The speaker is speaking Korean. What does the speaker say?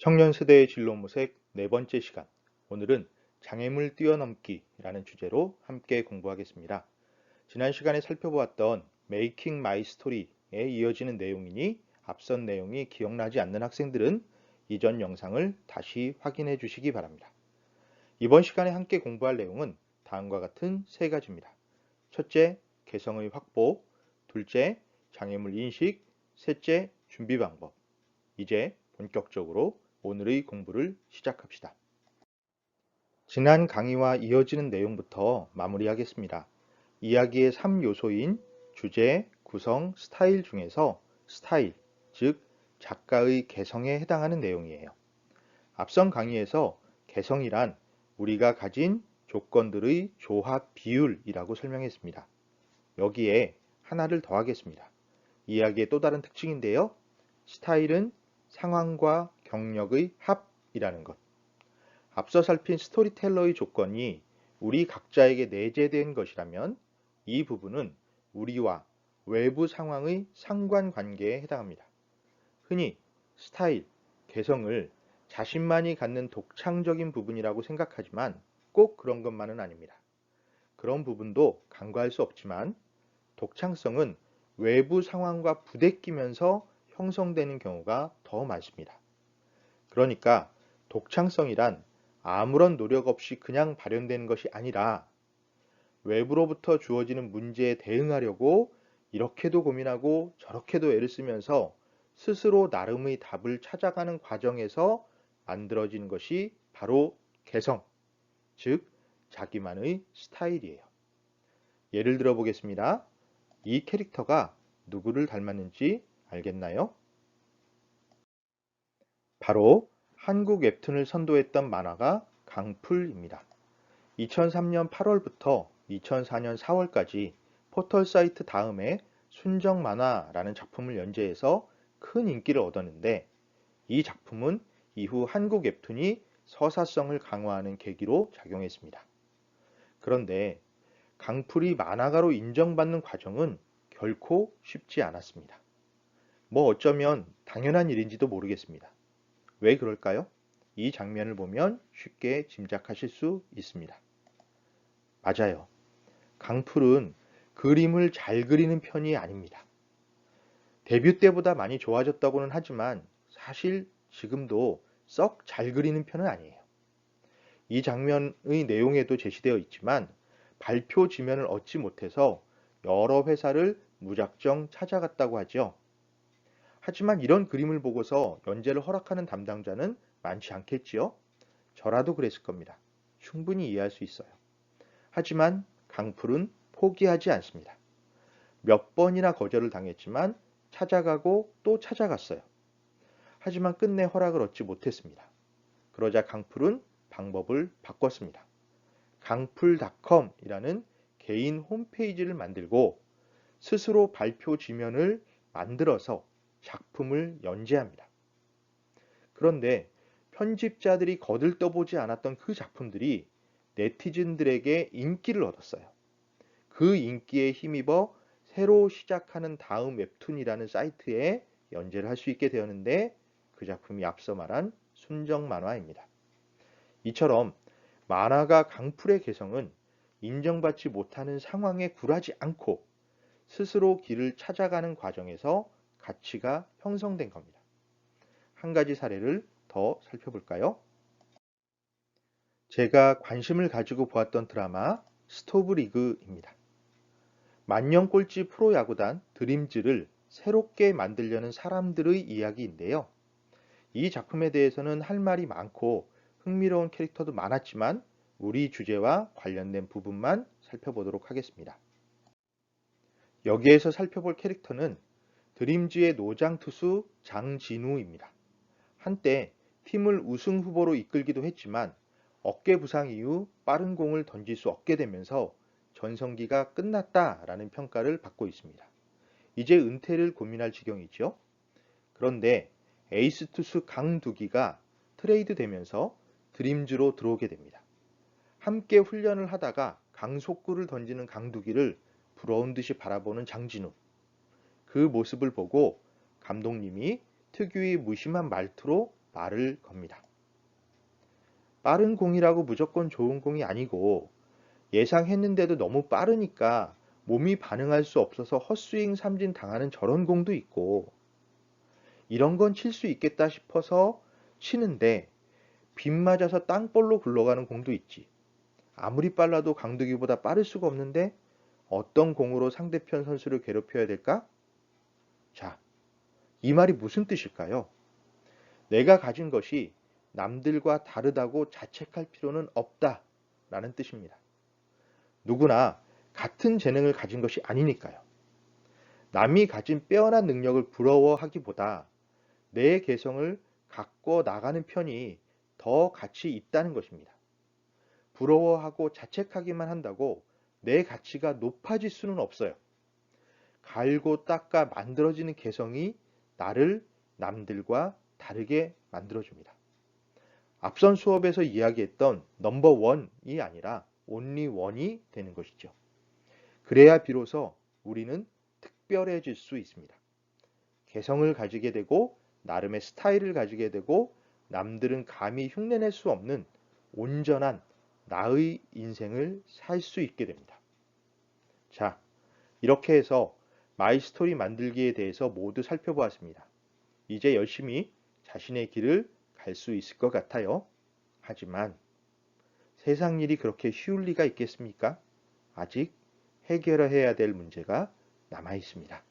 청년 세대의 진로 모색 네 번째 시간. 오늘은 장애물 뛰어넘기라는 주제로 함께 공부하겠습니다. 지난 시간에 살펴보았던 Making My Story에 이어지는 내용이니 앞선 내용이 기억나지 않는 학생들은 이전 영상을 다시 확인해 주시기 바랍니다. 이번 시간에 함께 공부할 내용은 다음과 같은 세 가지입니다. 첫째, 개성의 확보. 둘째, 장애물 인식. 셋째, 준비 방법. 이제 본격적으로 오늘의 공부를 시작합시다. 지난 강의와 이어지는 내용부터 마무리하겠습니다. 이야기의 3요소인 주제, 구성, 스타일 중에서 스타일, 즉 작가의 개성에 해당하는 내용이에요. 앞선 강의에서 개성이란 우리가 가진 조건들의 조합 비율이라고 설명했습니다. 여기에 하나를 더하겠습니다. 이야기의 또 다른 특징인데요. 스타일은 상황과 경력의 합이라는 것. 앞서 살핀 스토리텔러의 조건이 우리 각자에게 내재된 것이라면 이 부분은 우리와 외부 상황의 상관관계에 해당합니다. 흔히 스타일, 개성을 자신만이 갖는 독창적인 부분이라고 생각하지만 꼭 그런 것만은 아닙니다. 그런 부분도 간과할 수 없지만 독창성은 외부 상황과 부대끼면서 형성되는 경우가 더 많습니다. 그러니까 독창성이란 아무런 노력 없이 그냥 발현되는 것이 아니라 외부로부터 주어지는 문제에 대응하려고 이렇게도 고민하고 저렇게도 애를 쓰면서 스스로 나름의 답을 찾아가는 과정에서 만들어진 것이 바로 개성, 즉 자기만의 스타일이에요. 예를 들어 보겠습니다. 이 캐릭터가 누구를 닮았는지 알겠나요? 바로 한국 웹툰을 선도했던 만화가 강풀입니다. 2003년 8월부터 2004년 4월까지 포털 사이트 다음에 순정만화라는 작품을 연재해서 큰 인기를 얻었는데 이 작품은 이후 한국 웹툰이 서사성을 강화하는 계기로 작용했습니다. 그런데 강풀이 만화가로 인정받는 과정은 결코 쉽지 않았습니다. 뭐 어쩌면 당연한 일인지도 모르겠습니다. 왜 그럴까요? 이 장면을 보면 쉽게 짐작하실 수 있습니다. 맞아요. 강풀은 그림을 잘 그리는 편이 아닙니다. 데뷔 때보다 많이 좋아졌다고는 하지만 사실 지금도 썩 잘 그리는 편은 아니에요. 이 장면의 내용에도 제시되어 있지만 발표 지면을 얻지 못해서 여러 회사를 무작정 찾아갔다고 하죠. 하지만 이런 그림을 보고서 연재를 허락하는 담당자는 많지 않겠지요? 저라도 그랬을 겁니다. 충분히 이해할 수 있어요. 하지만 강풀은 포기하지 않습니다. 몇 번이나 거절을 당했지만 찾아가고 또 찾아갔어요. 하지만 끝내 허락을 얻지 못했습니다. 그러자 강풀은 방법을 바꿨습니다. 강풀닷컴이라는 개인 홈페이지를 만들고 스스로 발표 지면을 만들어서 작품을 연재합니다. 그런데 편집자들이 거들떠보지 않았던 그 작품들이 네티즌들에게 인기를 얻었어요. 그 인기에 힘입어 새로 시작하는 다음 웹툰이라는 사이트에 연재를 할 수 있게 되었는데 그 작품이 앞서 말한 순정 만화입니다. 이처럼 만화가 강풀의 개성은 인정받지 못하는 상황에 굴하지 않고 스스로 길을 찾아가는 과정에서 가치가 형성된 겁니다. 한 가지 사례를 더 살펴볼까요? 제가 관심을 가지고 보았던 드라마 스토브 리그입니다. 만년 꼴찌 프로야구단 드림즈를 새롭게 만들려는 사람들의 이야기인데요. 이 작품에 대해서는 할 말이 많고 흥미로운 캐릭터도 많았지만 우리 주제와 관련된 부분만 살펴보도록 하겠습니다. 여기에서 살펴볼 캐릭터는 드림즈의 노장 투수 장진우입니다. 한때 팀을 우승 후보로 이끌기도 했지만 어깨 부상 이후 빠른 공을 던질 수 없게 되면서 전성기가 끝났다라는 평가를 받고 있습니다. 이제 은퇴를 고민할 지경이죠. 그런데 에이스 투수 강두기가 트레이드 되면서 드림즈로 들어오게 됩니다. 함께 훈련을 하다가 강속구를 던지는 강두기를 부러운 듯이 바라보는 장진우. 그 모습을 보고 감독님이 특유의 무심한 말투로 말을 겁니다. 빠른 공이라고 무조건 좋은 공이 아니고 예상했는데도 너무 빠르니까 몸이 반응할 수 없어서 헛스윙 삼진 당하는 저런 공도 있고 이런 건 칠 수 있겠다 싶어서 치는데 빗 맞아서 땅볼로 굴러가는 공도 있지. 아무리 빨라도 강두기보다 빠를 수가 없는데 어떤 공으로 상대편 선수를 괴롭혀야 될까? 자, 이 말이 무슨 뜻일까요? 내가 가진 것이 남들과 다르다고 자책할 필요는 없다 라는 뜻입니다. 누구나 같은 재능을 가진 것이 아니니까요. 남이 가진 빼어난 능력을 부러워하기보다 내 개성을 갖고 나가는 편이 더 가치 있다는 것입니다. 부러워하고 자책하기만 한다고 내 가치가 높아질 수는 없어요. 갈고 닦아 만들어지는 개성이 나를 남들과 다르게 만들어줍니다. 앞선 수업에서 이야기했던 넘버 원이 아니라 온리 원이 되는 것이죠. 그래야 비로소 우리는 특별해질 수 있습니다. 개성을 가지게 되고 나름의 스타일을 가지게 되고 남들은 감히 흉내낼 수 없는 온전한 나의 인생을 살 수 있게 됩니다. 자, 이렇게 해서 마이스토리 만들기에 대해서 모두 살펴보았습니다. 이제 열심히 자신의 길을 갈 수 있을 것 같아요. 하지만 세상 일이 그렇게 쉬울 리가 있겠습니까? 아직 해결해야 될 문제가 남아 있습니다.